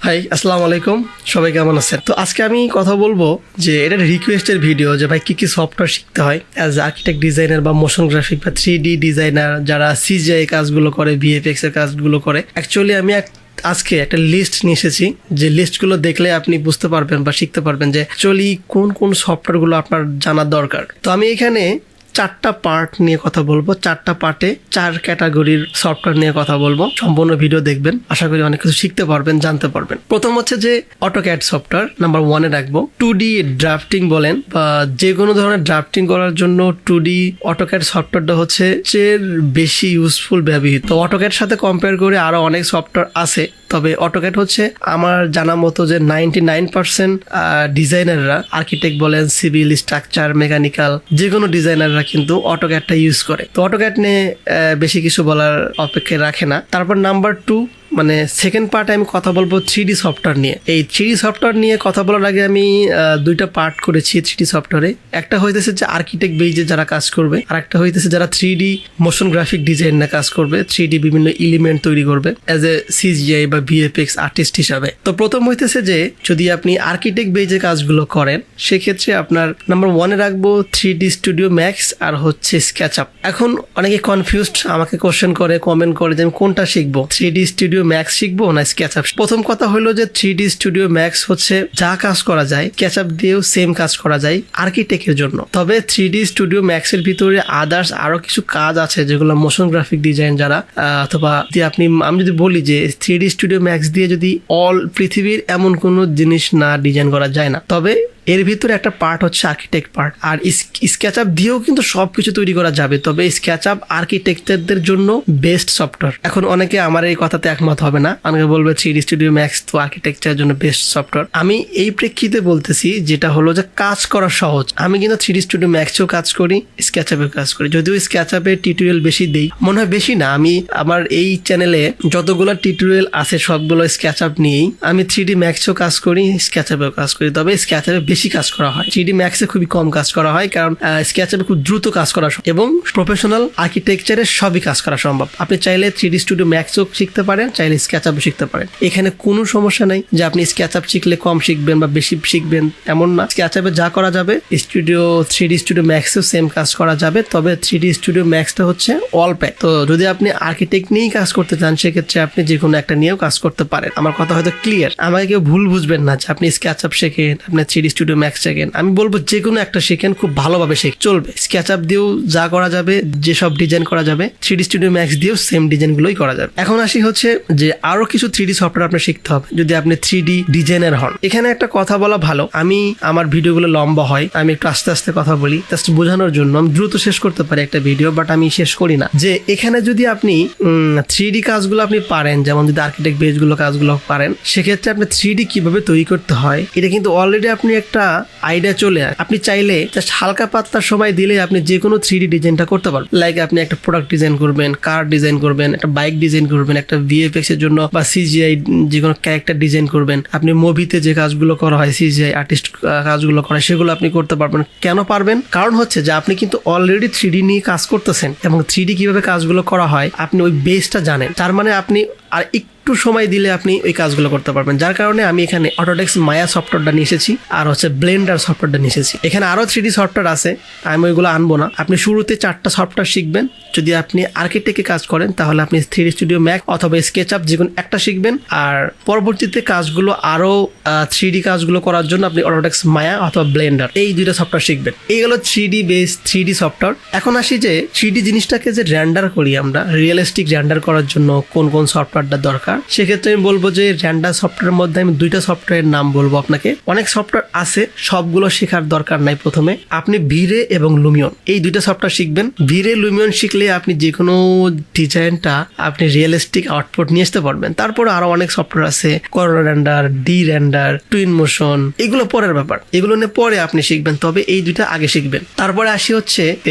High, আসসালামু আলাইকুম। সবাই কেমন আছেন? তো আজকে আমি কথা বলবো যে এটা রিকোয়েস্টের ভিডিও যে ভাই কি কি সফটওয়্যার শিখতে হয় অ্যাজ আর্কিটেক্ট ডিজাইনার বা মোশন গ্রাফিক বা 3D ডিজাইনার যারা সিজিআই কাজগুলো করে, ভিএফএক্স এর কাজগুলো করে। অ্যাকচুয়ালি আমি আজকে একটা লিস্ট নিয়ে এসেছি যে লিস্টগুলো দেখলে আপনি বুঝতে পারবেন বা শিখতে পারবেন যে অ্যাকচুয়ালি কোন কোন সফটওয়্যারগুলো আপনার জানার দরকার। তো আমি এখানে 4টা পার্ট নিয়ে কথা বলবো। 4টা পার্টে 4 ক্যাটাগরির সফটওয়্যার নিয়ে কথা বলবো। সম্পূর্ণ ভিডিও দেখবেন, আশা করি অনেক কিছু শিখতে পারবেন, জানতে পারবেন। প্রথম হচ্ছে যে অটোক্যাড সফটওয়্যার নাম্বার 1-এ রাখবো। 2D ড্রাফটিং বলেন বা যে কোনো ধরনের ড্রাফটিং করার জন্য 2D অটোক্যাড সফটওয়্যারটা হচ্ছে বেশি ইউজফুল ব্যবহৃত। তো অটোক্যাড সাথে কম্পেয়ার করে আরো অনেক সফটওয়্যার আছে, তবে অটোক্যাড হচ্ছে আমার জানা মতো যে 99% ডিজাইনাররা, আর্কিটেক্ট বলেন, সিভিল, স্ট্রাকচার, মেকানিক্যাল, যে কোনো ডিজাইনাররা কিন্তু অটোক্যাডটা ইউজ করে। তো অটোক্যাড নিয়ে বেশি কিছু বলার অপেক্ষায় রাখে না। তারপর নাম্বার 2 মানে সেকেন্ড পার্টে আমি কথা বলবো 3D সফটওয়্যার নিয়ে। এই 3D সফটওয়্যার নিয়ে কথা বলার আগে আমি 2টা পার্ট করেছি 3D সফটওয়্যারে। একটা হইতেছে যে আর্কিটেক্ট বেজে যারা কাজ করবে, আর একটা হইতেছে যারা 3D মোশন গ্রাফিক ডিজাইন নিয়ে কাজ করবে, 3D বিভিন্ন এলিমেন্ট তৈরি করবে অ্যাজ এ সিজিআই বা ভিএফএক্স আর্টিস্ট হিসাবে। তো প্রথম হইতেছে যে যদি আপনি আর্কিটেক্ট বেজে কাজগুলো করেন সেক্ষেত্রে আপনার নাম্বার 1-এ রাখবো 3D স্টুডিও ম্যাক্স আর হচ্ছে স্কেচআপ। এখন অনেকে কনফিউজড, আমাকে কোশ্চেন করে, কমেন্ট করে যে আমি কোনটা শিখবো, 3D স্টুডিও ম্যাক্স শিখবো না স্কেচআপ। প্রথম কথা হলো যে 3D স্টুডিও ম্যাক্স হচ্ছে যা কাজ করা যায় স্কেচআপ দিয়েও সেম কাজ করা যায় আর্কিটেক্টের জন্য। তবে 3D স্টুডিও ম্যাক্স এর ভিতরে আদার্স আরো কিছু কাজ আছে যেগুলো মোশন গ্রাফিক ডিজাইন যারা অথবা আমি যদি বলি যে 3D স্টুডিও ম্যাক্স দিয়ে যদি পৃথিবীর এমন কোনো জিনিস না ডিজাইন করা যায় না, তবে এর ভিতরে একটা পার্ট হচ্ছে আর্কিটেক্ট পার্ট। আর স্কেচআপ দিয়েও কিন্তু সবকিছু তৈরি করা যাবে, তবে স্কেচআপ আর্কিটেক্টদের জন্য বেস্ট সফটওয়্যার। এখন অনেকে আমার এই কথাতে একমত হবে না, অনেকে বলবে 3D স্টুডিও ম্যাক্স তো আর্কিটেকচারের জন্য বেস্ট সফটওয়্যার। আমি এই প্রেক্ষিতে বলতেছি যেটা হলো যে কাজ করা সহজ। আমি কিন্তু 3D স্টুডিও ম্যাক্সেও কাজ করি, স্কেচআপেও কাজ করি, যদিও স্কেচআপের টিউটোরিয়াল বেশি দেই, মনে হয় বেশি না। আমি আমার এই চ্যানেলে যতগুলো টিউটোরিয়াল আছে সবগুলো স্কেচআপ নিয়েই। আমি 3D ম্যাক্সেও কাজ করি, স্কেচআপেও কাজ করি, তবে স্কেচআপে বেশি কাজ করা হয়, 3D ম্যাক্সে খুবই কম কাজ করা হয়, কারণ স্কেচআপে খুব দ্রুত কাজ করা এবং প্রফেশনাল আর্কিটেকচারে সবই কাজ করা সম্ভব। আপনি চাইলে 3D স্টুডিও ম্যাক্সও শিখতে পারেন, চাইলে স্কেচআপও শিখতে পারেন। এখানে কোনো সমস্যা নাই যে আপনি স্কেচআপ শিখলে কম শিখবেন বা বেশি শিখবেন, এমন না। স্কেচআপে যা করা যাবে 3D স্টুডিও ম্যাক্সেও সেম কাজ করা যাবে, তবে 3D স্টুডিও ম্যাক্সটা হচ্ছে অল প্যাক। তো যদি আপনি আর্কিটেক্ট নিয়েই কাজ করতে চান সেক্ষেত্রে আপনি যে কোনো একটা নিয়েও কাজ করতে পারেন। আমার কথা হয়তো ক্লিয়ার, আমাকে কেউ ভুল বুঝবেন না যে আপনি স্কেচআপ শেখেন, আপনি 3D স্টুডিও ম্যাক্স শেখেন। আমি বলবো যে কোনো একটা শেখেন, খুব ভালোভাবে চলবে। স্কেচআপ দিয়েও যা করা যাবে, যেসব ডিজাইন করা যাবে 3D স্টুডিও ম্যাক্স দিয়েও সেম ডিজাইন গুলোই করা যাবে। এখন আসি হচ্ছে যে আরো কিছু 3D সফটওয়্যার আপনি শিখতে হবে যদি আপনি 3D ডিজাইনার হন। এখানে একটা কথা বলা ভালো, আমার ভিডিওগুলো লম্বা হয়, আমি একটু আস্তে আস্তে কথা বলি জাস্ট বোঝানোর জন্য। আমি দ্রুত শেষ করতে পারি একটা ভিডিও, বাট আমি শেষ করি না। যে এখানে যদি আপনি 3D কাজগুলো আপনি পারেন, যেমন যদি আর্কিটেক্ট বেজ গুলো কাজগুলো পারেন, সেক্ষেত্রে আপনি 3D কিভাবে তৈরি করতে হয় এটা কিন্তু অলরেডি আপনি একটা আইডিয়া চলে আসে। আপনি চাইলে জাস্ট হালকা পাতলার সময় দিলে আপনি যে কোনো 3D ডিজাইনটা করতে পারবেন। লাইক আপনি একটা প্রোডাক্ট ডিজাইন করবেন, কার ডিজাইন করবেন, একটা বাইক ডিজাইন করবেন, একটা ভিএফএক্স এর জন্য বা সিজিআই যে কোনো ক্যারেক্টার ডিজাইন করবেন। আপনি মুভিতে যে কাজগুলো করা হয়, সিজিআই আর্টিস্ট কাজগুলো করা, সেগুলো আপনি করতে পারবেন। কেন পারবেন? কারণ হচ্ছে যে আপনি কিন্তু অলরেডি 3D নিয়ে কাজ করতেছেন এবং 3D কিভাবে কাজগুলো করা হয় আপনি ওই বেসটা জানেন। তার মানে আপনি আর একটু সময় দিলে আপনি ওই কাজগুলো করতে পারবেন। যার কারণে আমি এখানে অটোডেস্ক মায়া সফটওয়্যারটা নিয়ে এসেছি আর হচ্ছে ব্লেন্ডার সফটওয়্যারটা নিয়ে এসেছি। এখানে আরো 3D সফটওয়্যার আছে, আমি ওইগুলো আনবো না। আপনি শুরুতে 4টা সফটওয়্যার শিখবেন। যদি আপনি আর্কিটেক্টে কাজ করেন তাহলে আপনি 3D স্টুডিও ম্যাক্স অথবা স্কেচআপ যে কোনো একটা শিখবেন, আর পরবর্তীতে কাজগুলো আরো 3D কাজগুলো করার জন্য আপনি অটোডেস্ক মায়া অথবা ব্লেন্ডার এই 2টা সফটওয়্যার শিখবেন। এই হলো 3D বেস 3D সফটওয়্যার। এখন আসি যে 3D জিনিসটাকে যে রেন্ডার করি আমরা, রিয়েলিস্টিক রেন্ডার করার জন্য কোন কোন সফটওয়্যারটা দরকার, সেক্ষেত্রে আমি বলবো যে রেন্ডার সফটওয়্যারের মধ্যে আমি 2টা সফটওয়্যারের নাম বলবো আপনাকে। অনেক সফটওয়্যার আছে, সবগুলো শেখার দরকার নাই। প্রথমে আপনি ভিরে এবং লুমিয়ন এই 2টা সফটওয়্যার শিখবেন। ভিরে লুমিয়ন শিখলে আপনি যে কোনো ডিজাইনটা আপনি রিয়েলিস্টিক আউটপুট নিয়ে আসতে পারবেন। তারপরে আরো অনেক সফটওয়্যার আছে, corner render, D render, twin motion, এগুলো পরের ব্যাপার, এগুলো নিয়ে পরে আপনি শিখবেন, তবে এই 2টা আগে শিখবেন। তারপরে আসি হচ্ছে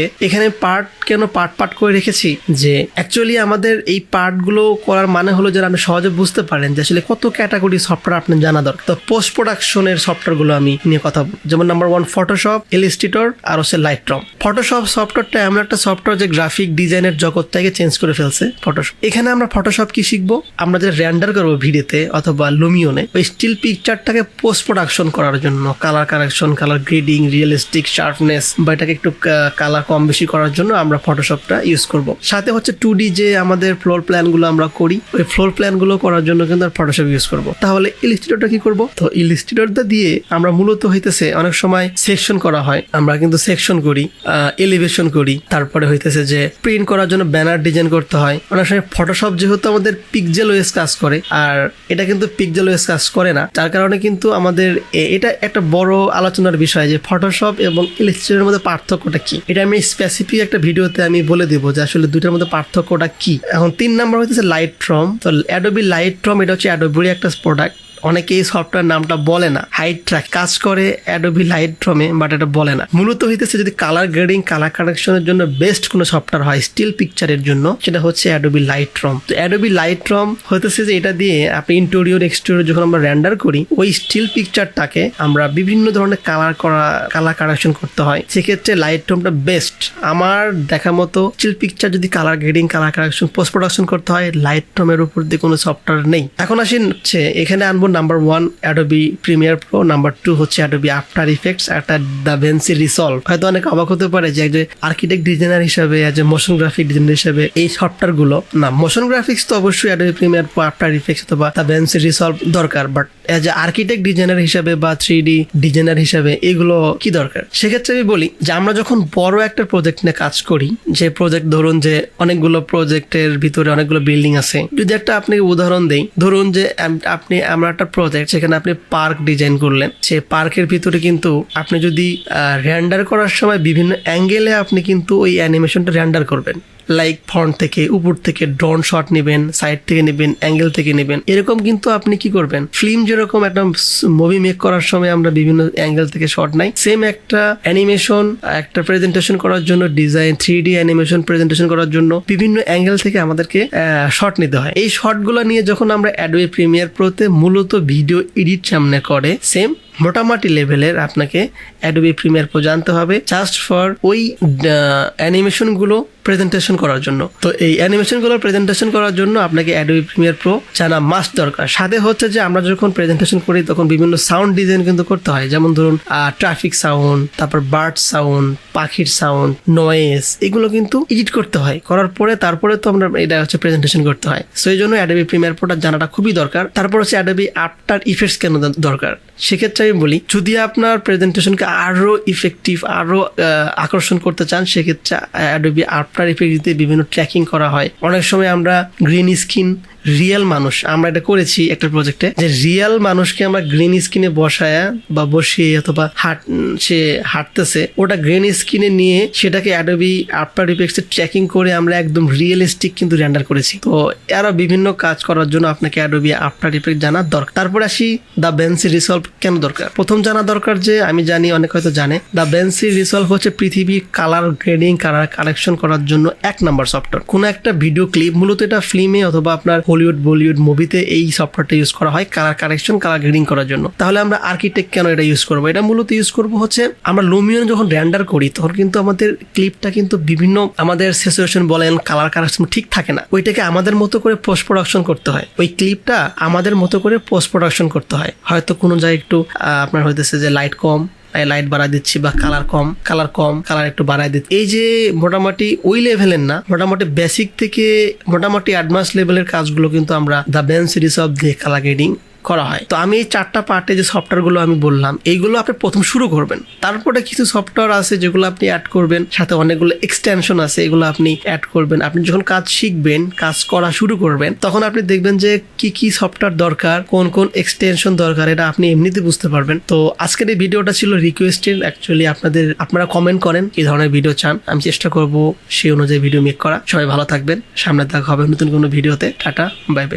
এখানে পার্ট কেন পার্ট করে রেখেছি, যে অ্যাকচুয়ালি আমাদের এই পার্টগুলো করার মানে হলো যে আমরা সহজ সহজে বুঝতে পারেন যে আসলে কত ক্যাটাগরি সফটওয়্যার আপনার জানা দরকার। তো পোস্ট প্রোডাকশনের সফটওয়্যারগুলো আমি নিয়ে কথা বলবো। যেমন নাম্বার 1 ফটোশপ, ইলাস্ট্রেটর আর হচ্ছে লাইটরুম। ফটোশপ সফটওয়্যারটা এমন একটা সফটওয়্যার যে গ্রাফিক ডিজাইনের জগৎটাকে চেঞ্জ করে ফেলছে ফটোশপ। এখানে আমরা ফটোশপ কি শিখবো, আমরা যে রেন্ডার করবো ভিডিওতে অথবা লুমিয়নে ওই স্টিল পিকচারটাকে পোস্ট প্রোডাকশন করার জন্য colour correction, colour grading, realistic sharpness বা এটাকে একটু কালার কম বেশি করার জন্য আমরা ফটোশপটা ইউজ করব। সাথে হচ্ছে 2D যে আমাদের ফ্লোর প্ল্যানগুলো আমরা করি ওই ফ্লোর প্ল্যানগুলো করার জন্য কিন্তু ফটোশপ ইউজ করব। তাহলে ইলাস্ট্রেটরটা কি করব, তো ইলাস্ট্রেটরটা দিয়ে আমরা মূলত হইতেছে অনেক সময় সেকশন করা হয়, আমরা কিন্তু সেকশন করি, এলিভেশন করি, তারপরে হইতেছে যে প্রিন্ট করার জন্য ব্যানার ডিজাইন করতে হয়। অনেক সময় ফটোশপ যেহেতু আমাদের পিক্সেল ওয়েস কাজ করে আর এটা কিন্তু পিক্সেল ওয়েস কাজ করে না, যার কারণে কিন্তু আমাদের এটা একটা বড় আলোচনার বিষয় যে ফটোশপ এবং ইলাস্ট্রেটরের মধ্যে পার্থক্যটা কি। এটা আমি স্পেসিফিক একটা ভিডিওতে আমি বলে দিব যে আসলে দুইটার মধ্যে পার্থক্যটা কি। এখন 3 নাম্বার হইতেছে লাইটরুম। তো অ্যাডোবি লাইটরুম এটা হচ্ছে অ্যাডোবির একটা প্রোডাক্ট। অনেকে এই সফটওয়্যার নামটা বলে না, হাইড ট্র্যাক কাজ করে অ্যাডোবি লাইটরুমে, বাট এটা বলে না। মূলত হইতেছে যদি কালার গ্রেডিং, কালার কারেকশনের জন্য বেস্ট কোনো সফটওয়্যার হয় স্টিল পিকচারের জন্য, সেটা হচ্ছে অ্যাডোবি লাইটরুম। তো অ্যাডোবি লাইটরুম হইতেছে যে এটা দিয়ে আপনি ইন্টেরিয়র এক্সটেরিয়র যখন আমরা রেন্ডার করি ওই স্টিল পিকচারটাকে আমরা বিভিন্ন ধরনের কালার কারেকশন করতে হয়, সেক্ষেত্রে লাইটরুমটা বেস্ট। আমার দেখা মতো স্টিল পিকচার যদি colour grading, colour correction, post production করতে হয় লাইটরুমের উপর দিয়ে কোনো সফটওয়্যার নেই। এখন আসেন হচ্ছে এখানে আনবো number 1 Adobe Premiere Pro, number 2 হচ্ছে অ্যাডোবি আফটার ইফেক্টস, একটা দাভিন্সি রিসলভ। হয়তো অনেক অবাক হতে পারে যে একজন আর্কিটেক্ট ডিজাইনার হিসাবে, একজন মোশন গ্রাফিক ডিজাইনার হিসাবে এই সফটওয়্যার গুলো না, মোশন গ্রাফিক্স তো অবশ্যই Adobe Premiere Pro, after effects অথবা দাভিন্সি রিসলভ দরকার, but as a architect designer হিসাবে বা 3D ডিজাইনার হিসাবে এগুলো কি দরকার। সেক্ষেত্রে আমি বলি যে আমরা যখন বড় একটা প্রজেক্ট নিয়ে কাজ করি, যে প্রজেক্ট ধরুন যে অনেকগুলো প্রজেক্টের ভিতরে অনেকগুলো বিল্ডিং আছে, যদি একটা আপনাকে উদাহরণ দেই, ধরুন যে আমরা একটা প্রজেক্ট সেখানে আপনি পার্ক ডিজাইন করলেন, সেই পার্কের ভিতরে কিন্তু আপনি যদি রেন্ডার করার সময় বিভিন্ন অ্যাঙ্গেলে আপনি কিন্তু ওই অ্যানিমেশনটা রেন্ডার করবেন, লাইক ফ্রন্ট থেকে, উপর থেকে ড্রোন শট নেবেন, সাইড থেকে নেবেন, অ্যাঙ্গেল থেকে নেবেন, এরকম কিন্তু আপনি কি করবেন, ফিল্ম যেরকম একটা মুভি মেক করার সময় আমরা বিভিন্ন অ্যাঙ্গেল থেকে শট নাই, সেম একটা অ্যানিমেশন, একটা প্রেজেন্টেশন করার জন্য ডিজাইন, 3D অ্যানিমেশন প্রেজেন্টেশন করার জন্য বিভিন্ন অ্যাঙ্গেল থেকে আমাদেরকে শট নিতে হয়। এই শটগুলো নিয়ে যখন আমরা অ্যাডোবি প্রিমিয়ার প্রোতে মূলত ভিডিও এডিট সামনে করে, সেম মোটামুটি লেভেলের আপনাকে অ্যাডোবি প্রিমিয়ার প্রো জানতে হবে জাস্ট ফর ওই অ্যানিমেশনগুলো প্রেজেন্টেশন করার জন্য। তো এই অ্যানিমেশনগুলো প্রেজেন্টেশন করার জন্য আপনাকে অ্যাডোবি প্রিমিয়ার প্রো জানা মাস্ট দরকার। সাথে হচ্ছে যে আমরা যখন প্রেজেন্টেশন করি তখন বিভিন্ন সাউন্ড ডিজাইন কিন্তু করতে হয়, যেমন ধরুন ট্রাফিক সাউন্ড, তারপর বার্ড সাউন্ড, পাখির সাউন্ড, নয়েজ, এগুলো কিন্তু এডিট করতে হয়। করার পরে তারপরে তো আমরা এটা হচ্ছে প্রেজেন্টেশন করতে হয়। সো এই জন্য অ্যাডোবি প্রিমিয়ার প্রোটা জানাটা খুবই দরকার। তারপর হচ্ছে অ্যাডোবি আফটার ইফেক্টস কেন দরকার। সেক্ষেত্রে আমি বলি যদি আপনার প্রেজেন্টেশনকে আরো ইফেক্টিভ, আরো আকর্ষণ করতে চান, সেক্ষেত্রে অ্যাডোবি আফটার ইফেক্টস দিয়ে বিভিন্ন ট্র্যাকিং করা হয়। অনেক সময় আমরা গ্রিন স্ক্রিন, রিয়েল মানুষ, আমরা এটা করেছি একটা প্রজেক্টে, যে রিয়েল মানুষকে আমরা গ্রিন স্ক্রিনে বসায় বা বসিয়ে অথবা সে হাঁটতেছে, ওটা গ্রিন স্ক্রিনে নিয়ে সেটাকে অ্যাডোবি আফটার ইফেক্টসে ট্র্যাকিং করে আমরা একদম রিয়েলিস্টিক কিন্তু রেন্ডার করেছি। তো এরা বিভিন্ন কাজ করার জন্য আপনাকে অ্যাডোবি আফটার ইফেক্ট জানা দরকার। তারপর আসি দাভিন্সি রিসলভ কেন দরকার। প্রথম জানা দরকার যে আমি জানি অনেক হয়তো জানে, দাভিন্সি রিসলভ হচ্ছে পৃথিবীর কালার গ্রেডিং, কালার কালেকশন করার জন্য 1 নাম্বার সফটওয়্যার। কোনো একটা ভিডিও ক্লিপ, মূলত এটা ফিল্মে অথবা আপনার হলিউড, বলিউড মুভিতে এই সফটওয়্যারটা ইউজ করা হয় কালার কারেকশন, কালার গ্রেডিং করার জন্য। তাহলে আমরা আর্কিটেক্ট কেন এটা ইউজ করবো? এটা মূলত ইউজ করবো হচ্ছে আমরা লুমিয়ন যখন রেন্ডার করি তখন কিন্তু আমাদের ক্লিপটা কিন্তু বিভিন্ন আমাদের স্যাচুরেশন বলেন, কালার কারেকশন ঠিক থাকে না, ওইটাকে আমাদের মতো করে পোস্ট প্রোডাকশন করতে হয়। ওই ক্লিপটা আমাদের মতো করে পোস্ট প্রোডাকশন করতে হয়। হয়তো কোনো জায়গায় একটু আপনার হইতেছে যে লাইট কম, লাইট বাড়াই দিচ্ছি, বা কালার কম, কালার একটু বাড়াই দিচ্ছি। এই যে মোটামুটি ওই লেভেলের না, মোটামুটি বেসিক থেকে মোটামুটি অ্যাডভান্স লেভেলের কাজগুলো কিন্তু আমরা দাভিন্সি রিসলভ দিয়ে কালার গ্রেডিং করা হয়। তো আমি এই 4টা পার্টে যে সফটওয়্যারগুলো আমি বললাম, এইগুলো আপনি প্রথম শুরু করবেন। তারপরে কিছু সফটওয়্যার আছে যেগুলো আপনি অ্যাড করবেন, সাথে অনেকগুলো এক্সটেনশন আছে, এগুলো আপনি অ্যাড করবেন। আপনি যখন কাজ শিখবেন, কাজ করা শুরু করবেন, তখন আপনি দেখবেন যে কি কি সফটওয়্যার দরকার, কোন কোন এক্সটেনশন দরকার, এটা আপনি এমনিতে বুঝতে পারবেন। তো আজকের এই ভিডিওটা ছিল রিকোয়েস্টেড। অ্যাকচুয়ালি আপনারা কমেন্ট করেন কি ধরনের ভিডিও চান, আমি চেষ্টা করব সেই অনুযায়ী ভিডিও মেক করা। সবাই ভালো থাকবেন, সামনে দেখা হবে নতুন কোনো ভিডিওতে। Tata, bye bye.